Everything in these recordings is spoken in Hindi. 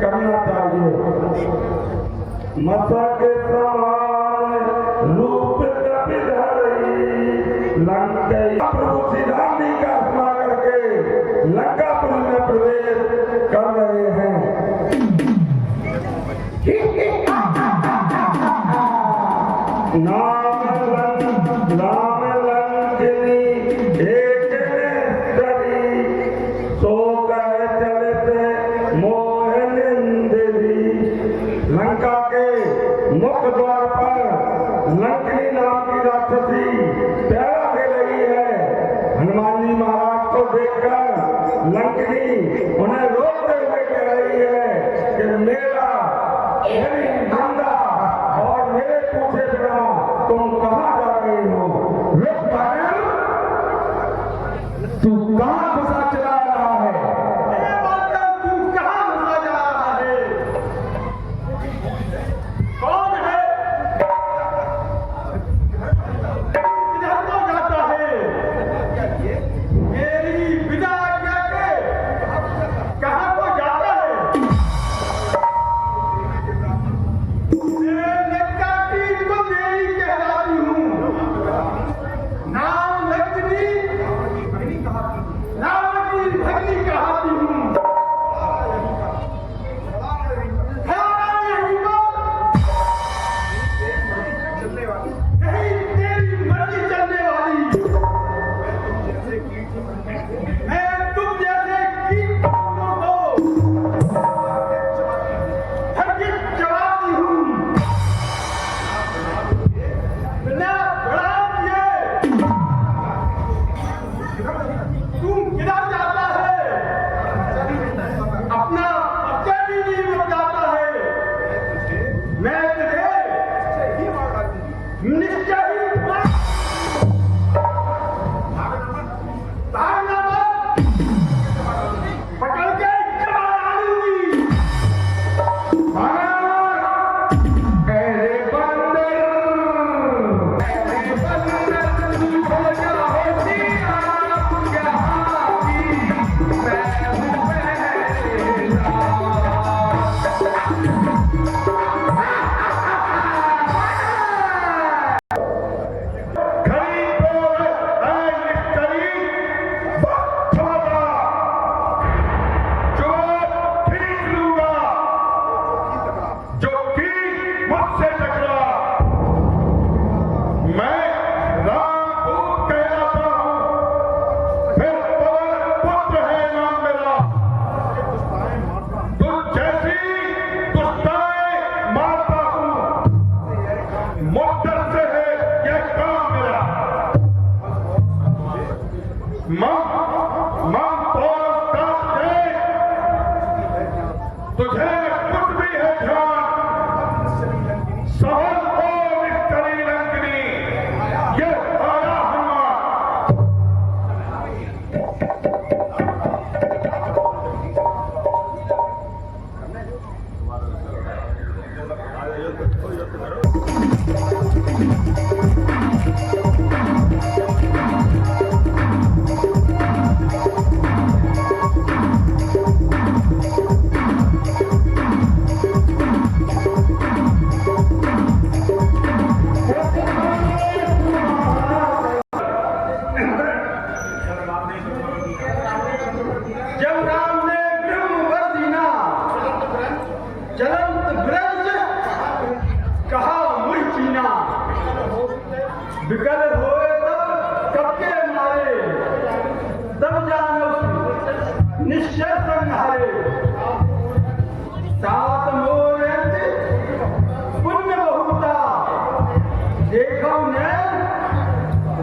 करना चाहिए। मसा के समान रूप कभी धरी लंका सिद्धांति का स्मरण करके लंकापुरी में प्रवेश कर रहे हैं। नाम लंकिनी एक नेत्री सो कह चलते मोहनिंदरी। लंका के मुख्य द्वार पर लंकिनी नाम की राक्षसी पहरा दे रही है। हनुमान जी महाराज को देखकर लंकिनी उन्हें रोकते हुए कह रही है कि मेरा नंदा और मेरे पूछे बिना तुम कहाँ जा रहे हो? तू कहाँ घुसा चला रहा है? तू कहाँ घुसा जा रहा है? कौन है? किधर को जाता है? मेरी विदा आज्ञा के कहाँ को जाता है? मैं लंका की कुंदेरी कहलाती हूँ। नाम लक्ष्मी रावण की भगनी कहती हूँ। यही तेरी मर्जी चलने वाली। मैं तुम जैसे कीटों को हरगिज चबाती हूँ। बिना बढ़ा दिए तू किधर जाता है? अपना परिचय भी नहीं बताता है। मैं तुझे निश्चय ही भागना मत, पकड़ के चबा डालूंगी। तुझे कुछ भी है ध्यान सहज हो निष्ठरी लंकिनी। ये आया हनुमान। विकल होए तब कबके मारे, तब जानो निश्चय संहारे। सात मोर पुण्य बहुता, देखो ने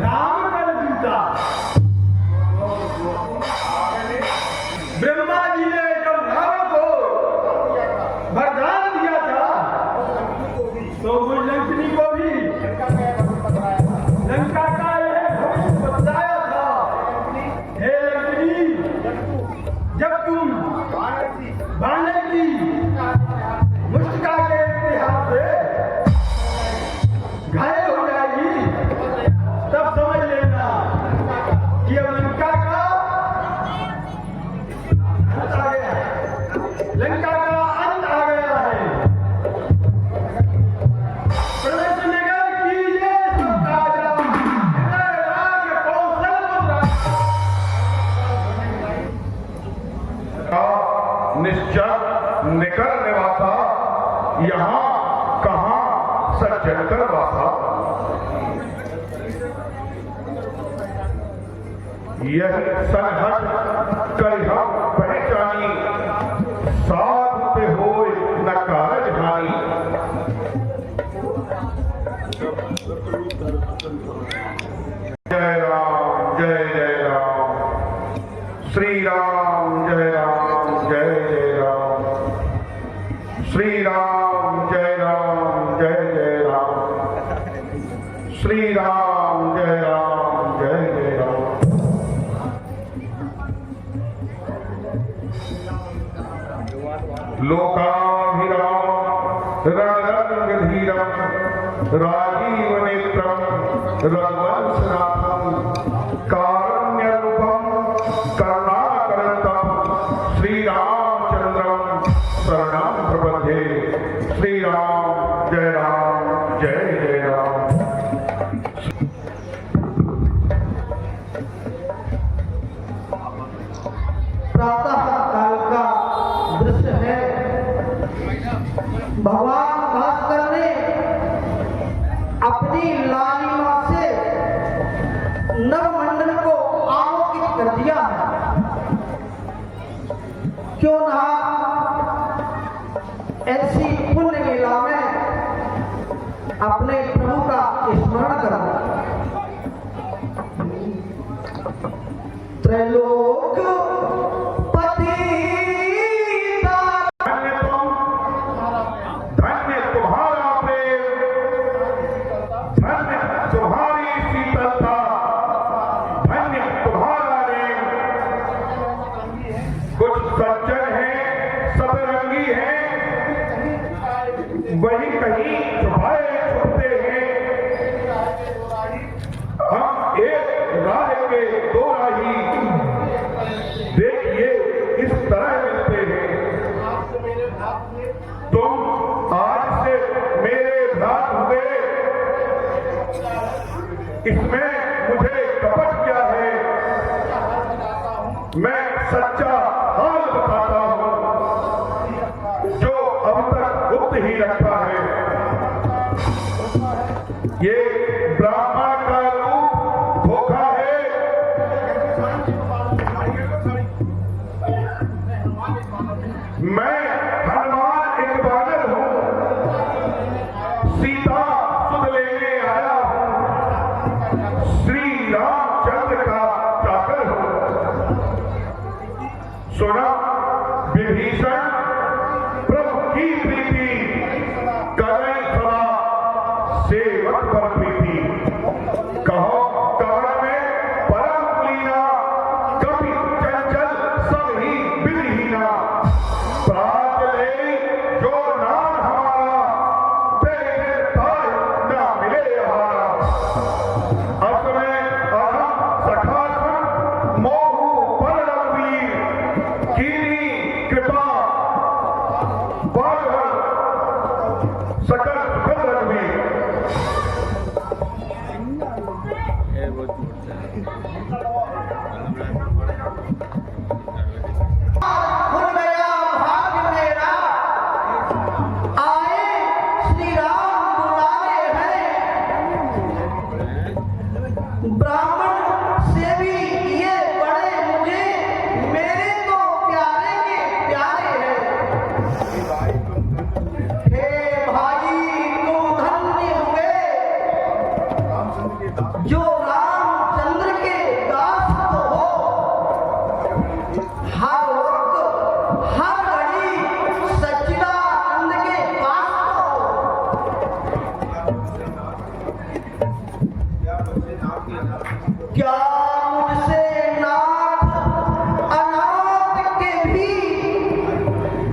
राम कर दूता। ब्रह्मा जी ने जब रावण को वरदान दिया था तो वो लंकिनी को भी लंका का यह भविष्य बताया था। हे लंकिनी, जब तुम बाने की मुष्टिका के इतिहास से घायल हो जाएगी यह सरहद करिहा पहचानी, साथ पे होए न कारज हानि। जय राम जय जय राम, श्री राम जय राम जय जय राम, श्री राम जय जय राम, श्री राम जय जय राम। लोकाभिराम रणरंगधीरम राजीव नेत्रम रघुवंशनाथम कारुण्यरूपम करुणाकरंतम श्री रामचंद्रम शरणं प्रपद्ये। श्री राम जय जय राम। प्रातः काल का दृश्य है। भगवान भास्कर ने अपनी लालिमा से नवमंडल को आलोकित कर दिया है। क्यों ना ऐसी पुण्य लीला में अपने प्रभु का स्मरण करो। त्रैलोक वही कहीं छुपाए छुपते हैं, हम एक राह के दो राही देखिए इस तरह मिलते हैं। तुम आज से मेरे भ्रात हुए, इसमें मुझे कपट क्या है, मैं सच्चा हाल बताता हूं जो अब तक गुप्त ही रखा है। ये ब्राह्मण का रूप धोखा है। मैं हनुमान एक बानर हूं, सीता सुध लेने आया हूं, श्री रामचंद्र का चाकर हूं। सुना विभीषण की प्रीति करें थोड़ा सेवक पर प्रीति, कहो कवर में परम कुलीना, कभी चंचल सब ही विधिहीना। प्राज ले जो नाम हमारा, तेरे ताज न मिले हमारा। असमय अहम सखा सुन, मोहु पर रघुवीर, कीनी कृपा सकल सुखद रघुवीर। खुल गया भाग्य मेरा, आए श्री राम बुलाए हैं। ब्राह्मण से भी ये बड़े मुझे, मेरे तो प्यारे के प्यारे हैं। हे भाई तुम धन्य हुए, जो रामचंद्र के दास तो हो। हर वक्त हर घड़ी सच्चिदानंद के पास तो। क्या मुझसे नाथ अनाथ के भी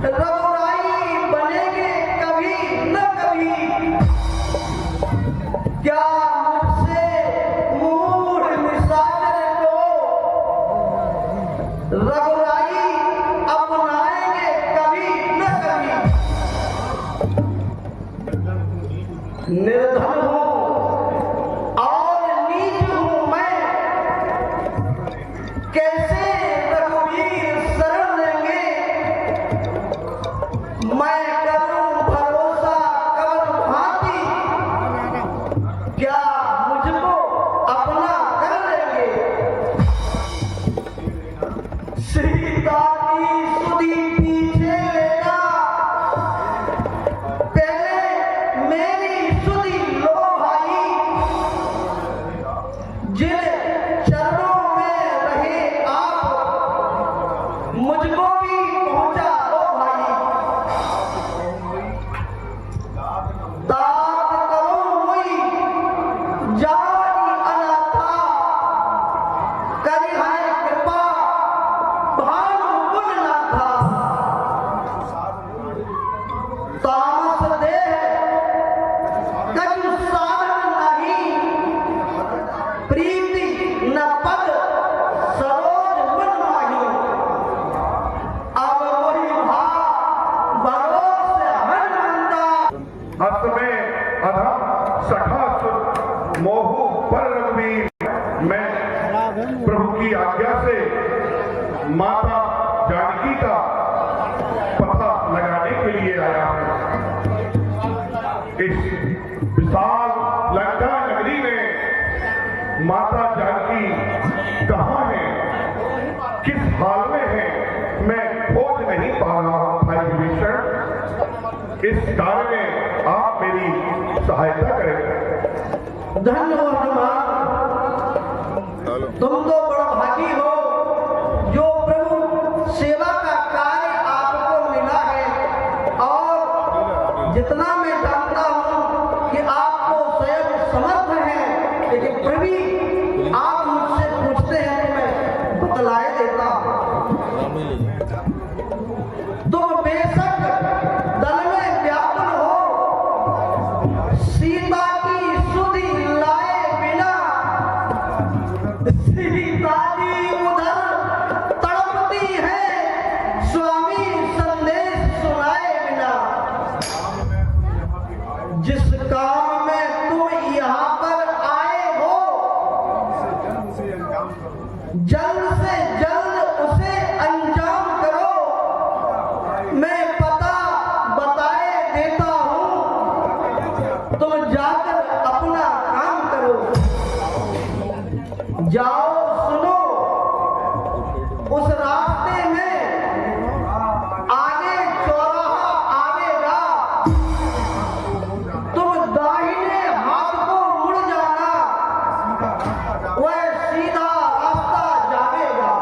रघुराई बनेंगे कभी न कभी? क्या मुझसे मूढ़ निशाचर को रघुराई अपनाएंगे कभी न कभी? निर्धन हूँ और नीच हूँ मैं, उनकी आज्ञा से माता जानकी का पता लगाने के लिए आया हूं। इस विशाल लंका नगरी में माता जानकी कहाँ है, किस हाल में है, मैं खोज नहीं पा रहा हूं। भाई विभीषण, इस कार्य में आप मेरी सहायता करें। धन्य हो हनुमान, तुम तो बड़ा भागी हो जो प्रभु सेवा का कार्य आपको मिला है। और जितना मैं जानता हूं कि आपको स्वयं समर्थ है, लेकिन प्रभु आप मुझसे पूछते हैं तो मैं बतलाए देता हूं। तुम बेशक दल में व्याकुल हो, सीता की सुधि लाए बिना, सीता जी उधर तड़पती है, स्वामी संदेश सुनाए बिना। जिस काम में तुम यहाँ पर आए हो, जल्द से जल्द उसे अंजाम करो। मैं पता बताए देता हूँ, तुम जाकर अपना काम करो। जाओ, सुनो, उस रास्ते में आगे चौराहा आवेगा, तुम दाहिने हाथ को मुड़ जाना, वह सीधा रास्ता जावेगा।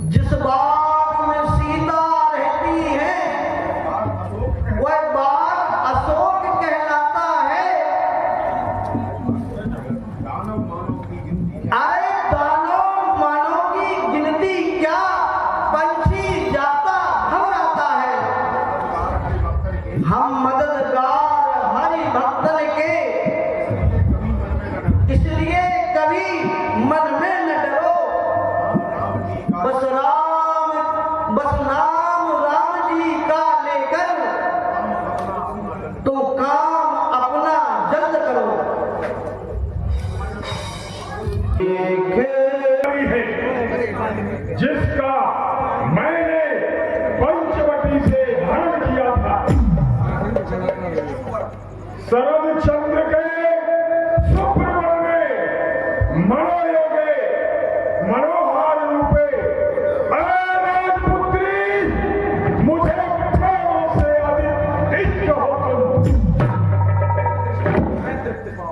जिस बाग में सीता रहती है, वह बाग अशोक कहलाता है। अरे दानव मानव की गिनती क्या, पंछी जाता घबराता है। हम मददगार हरि भक्तन के, इसलिए कभी मन में न डरो। बस नाम राम जी का लेकर तुम काम अपना जल्द करो। है जिसका मैंने पंचवटी से हरण किया था। शरद चंद्र के सुब्रमण्य में मनोयोगे मनोहार रूपे, अरे राजपुत्री, मुझे प्राणों से अधिक इष्ट हो तुम।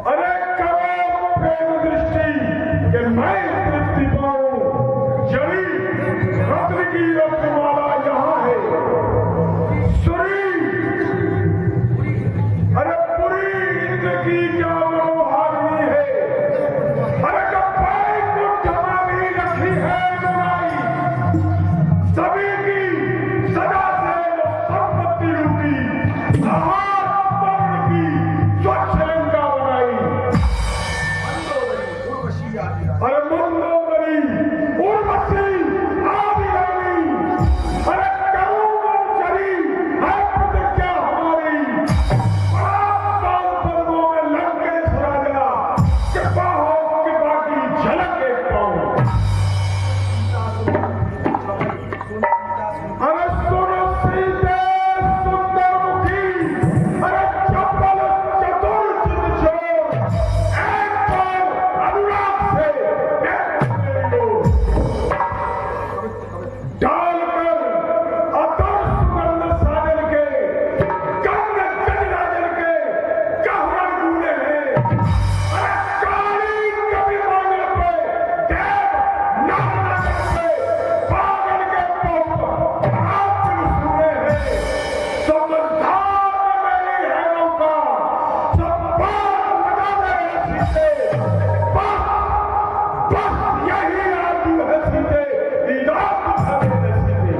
अरे करो प्रेम दृष्टि कि मैं तृप्ति पाऊं। जड़ी रत्न की रत्नमाला यहाँ है, सुरी, अरे पुरी इंद्र की क्या मनोहारिणी है। अरे कपाई को जमानी रखी है बनाई, सभी की सदा से वो संपत्ति रूपी आहार पर्ण की स्वच्छ लंका बनाई। अरे मंदोदरी, उर्वशी, आदि रानी, अरे करुणाचरी है प्रतिज्ञा हमारी। बाल पर्वों में लंकेश राजा, कृपा हो कृपा की झलक देख पाऊं। अरे सुनो सीते सुंदर मुखी, अरे चपल चतुर चित चोर, एक बार अनुराग से देख ले लो। डालकर अतर सुगंध साजन के, गंध गजराजन के कहवन गूंजे हैं। अरे काली कवि मांगल पे, देव नागराजन पे, पागल के पौध आप सुने हैं। समझदार मेरी है नौका, सब पार लगा दे सीते। बस बस यही आरज़ू है सीते, दीदार दिखा दे सीते।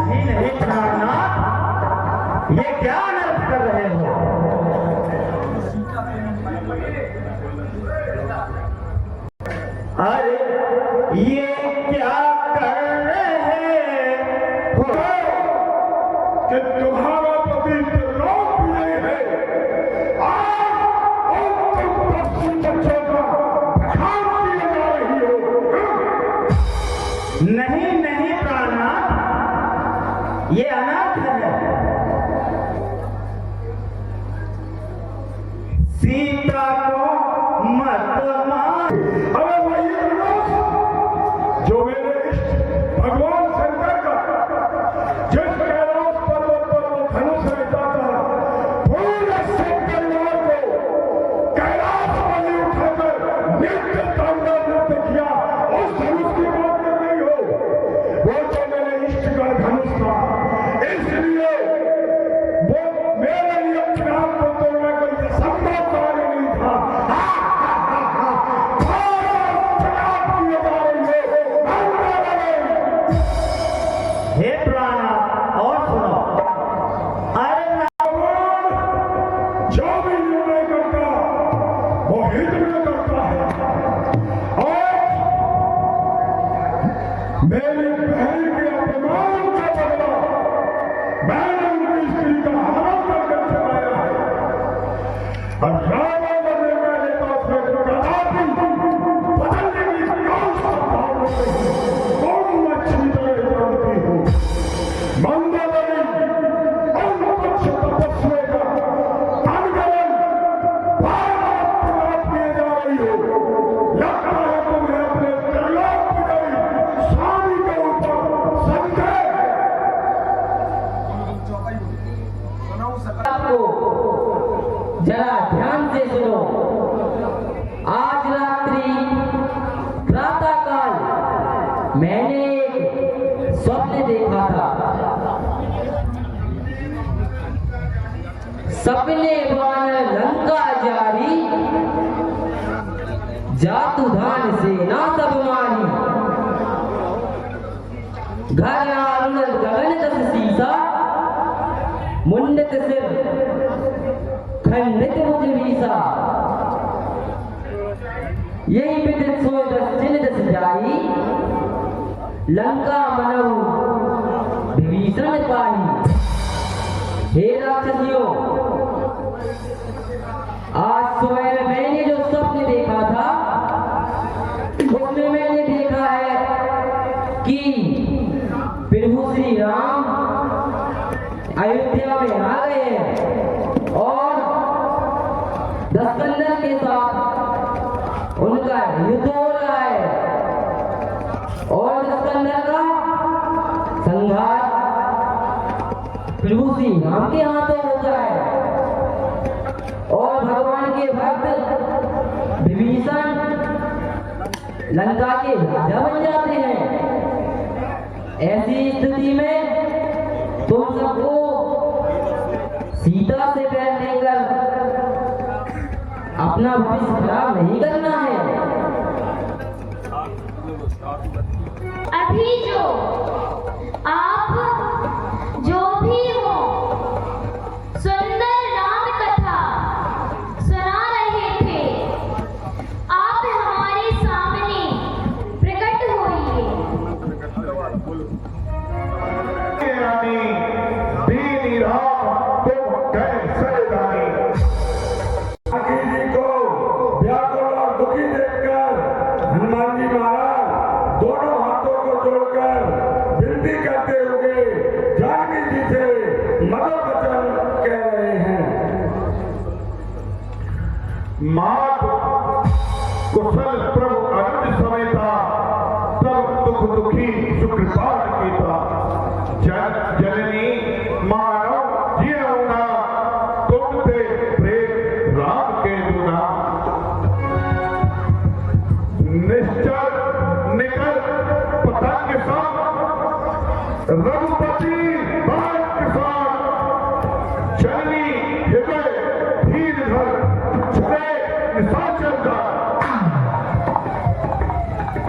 नहीं प्राणनाथ, ये क्या अनर्थ कर रहे हो? अरे ये क्या कर रहे हो? नहीं नहीं प्राणनाथ, ये अनर्थ है। सीता को मत मार। अरे वही धनुष जो मेरे इष्ट भगवान शंकर का जिस कैलाश पर्वत पर वो धनुष रहता था, पूरे सिख परिवार को कैलाश पर ही उठाकर नित्य तांडव नृत्य किया। उस धनुष की बात कर रही हो, वो तो मेरे इष्ट का धनुष था, इसलिए वो मेरे लिए प्राण को तोड़ना कोई संभव कार्य नहीं था। हे प्राणनाथ, और सुनो। अरे जो भी निर्णय करता वो हित में करता है। और मेरी बहन के अपमान का बदला मैंने उनकी स्त्री का हनन करके चुकाया है। और रावण बनने में नेता से कदापि बदलने की कौन सा भाव नहीं, कौन अच्छी तरह जानती हूँ। मंदोदरी अनपक्ष तपस्या का अनुगमन बार-बार किए जा रही हो। लगता है तुम्हें अपने त्रिलोक विजयी स्वामी के ऊपर संदेह है। आपको जरा ध्यान से सुनो। आज रात्रि प्रातःकाल मैंने एक स्वप्न देखा था। सपने वानर लंका जारी, जातुधान सेना सब मारी। घर आरुण गगन दस सीसा, मुंडत सिर खंडित मुझ वीसा। यही विदित सोय दस जिन दस जाई, लंका मनहु विभीषण पाई। हे राक्षसियों, आज सुबह मैंने जो स्वप्न देखा था, उसमें मैंने देखा है कि प्रभु श्री राम अयोध्या में आ गए हैं और दशकंदर के साथ उनका युद्ध हो रहा है और दशकंदर का संहार प्रभु श्री राम के हाथों होता है और भगवान के भक्त विभीषण लंका के राजा बन जाते हैं। ऐसी स्थिति में तुम सबको सीता से बैर लेकर अपना भविष्य खराब नहीं करना है। अभी जो आप जो भी हो सुंदर राम कथा सुना रहे थे, आप हमारे सामने प्रकट होइए। रानी दीनी राम तुम कैसे रानी। जानकी जी को व्याकुल और दुखी देखकर हनुमान जी महाराज दोनों हाथों को जोड़कर विनती करते हुए जानकी जी से मदद वचन कह रहे हैं। मात कुशल प्रभु अनुज समेता, तब दुख दुखी सुकृपाल कीता। जननी मानव जीवना, तुम ते प्रेम राम के गुना। निश्चल निकल पतंग संग, रघुपति बाण किसान। जननी हृदय धीर धर, चले निशाचर का।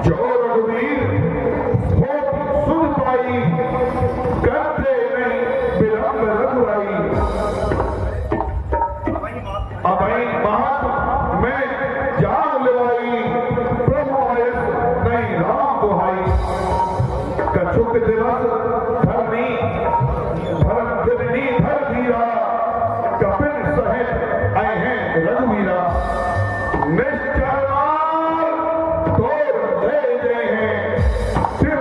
जो रघुवीर हो सुन पाई, करते नहीं विलंब रघुराई। अभय महत में जान लेवाई, प्रभु आयस नहीं राम दुहाई। कछुक दिवस धरनी भरत दिनी धर धीरा, कपिल सहित आए हैं रघुवीरा। निश्चर तोड़ दे हैं सिर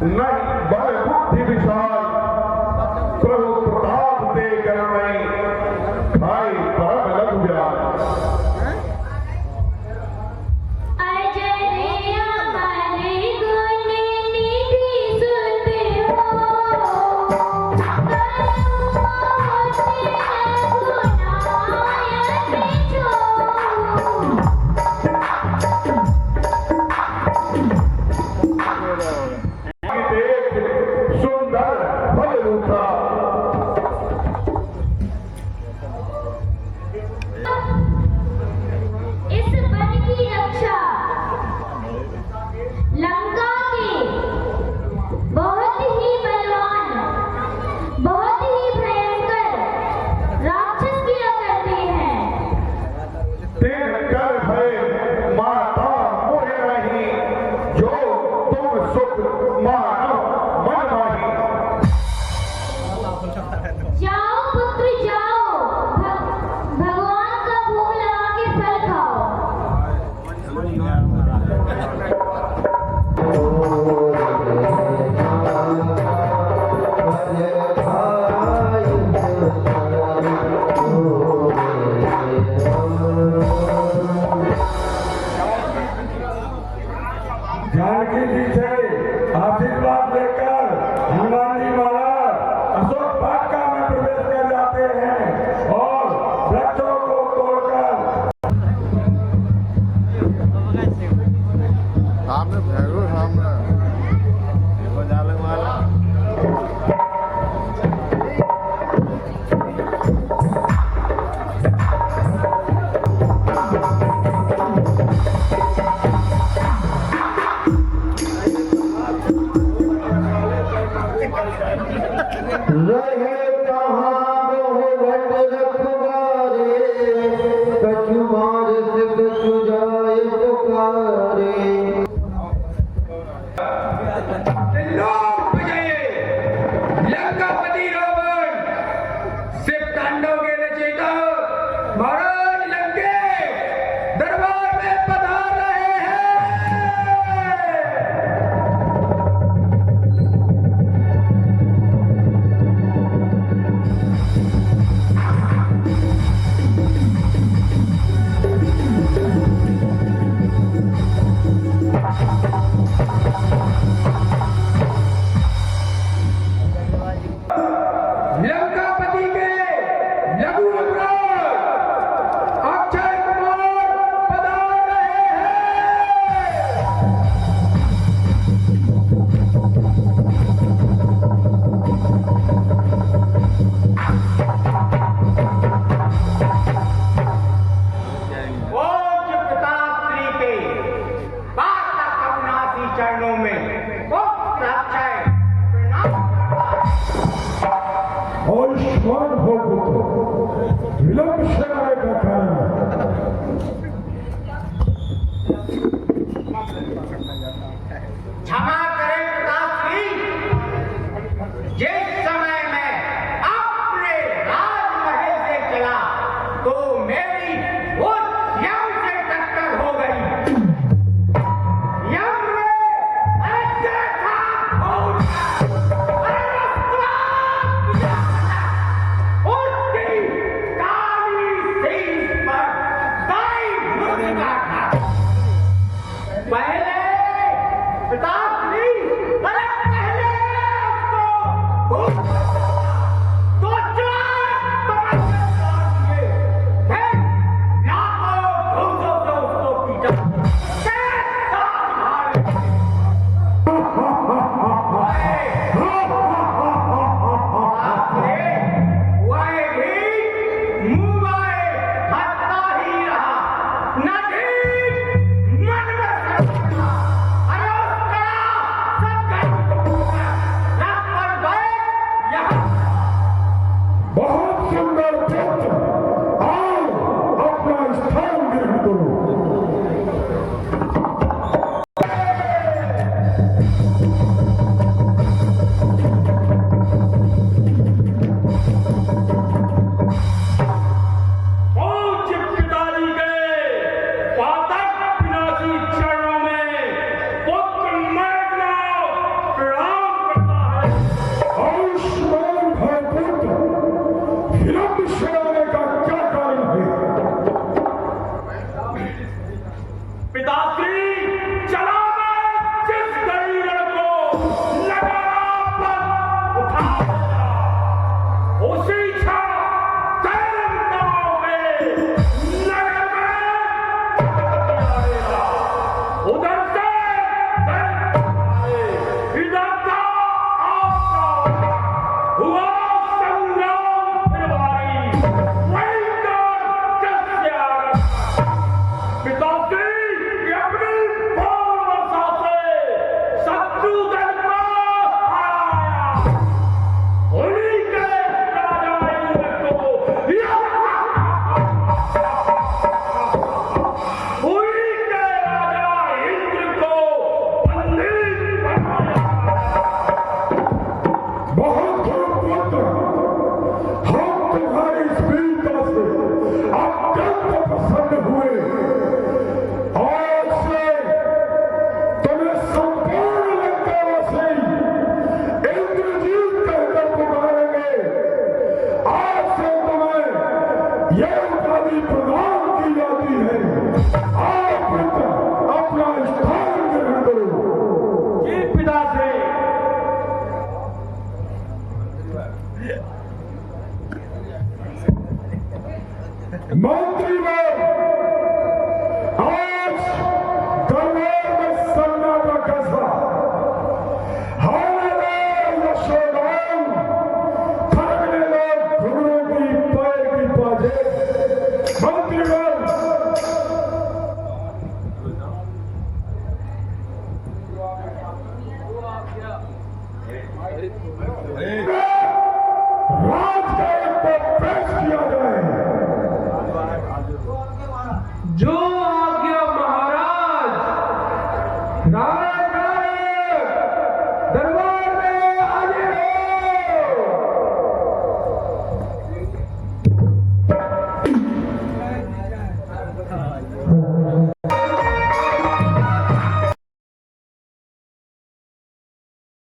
नहीं बल बुद्धि विशाल प्रभु प्रताप दे कर मैं खाई परम लघु व्याल। जानकी जी से आशीर्वाद लेकर हनुमान जी महाराज अशोक वाटिका में प्रवेश कर जाते हैं और वृक्षों को तोड़कर सामने भैरो सामने देखो जाले वाला रहे कहाँ बहुवट रखवारे, कछु मारत कछु जाय पुकारे। लंकापति रावण शिव तांडव के रचयिता महाराज लंके दरबार में पधार रहे हैं। लंकापति के लघु युवराज अक्षय कुमार पधार रहे हैं। पूज्य पिताश्री के पाक अविनाशी चरणों में पुत्र अक्षय प्रणाम करता है। और स्मरण हो पुत्र विलंब से आने का कारण क्षमा करें पिताश्री, जिस समय मैं अपने राजमहल से चला तो मेरी उस यम से टक्कर हो गई। यम ने ऐसे था खोल उसकी काली सींग पर दाई मुर्गा था। पहले पिताश्री अरे पहले उसको तो चार तमन्ना किए, फिर लाखों घूसों से उसको पीटा, फिर दांत मारे। वह भी मुंह आए हंसता ही रहा, नदी मन में सरका। अरे उसका सब रख पर गए यहाँ। बहुत सुंदर पुत्र आओ अपना स्थान ग्रहण करो। पूज्य पिताजी के पातक विनाशी चरणों में पुत्र मरना प्रणाम को पेश किया जाए। जो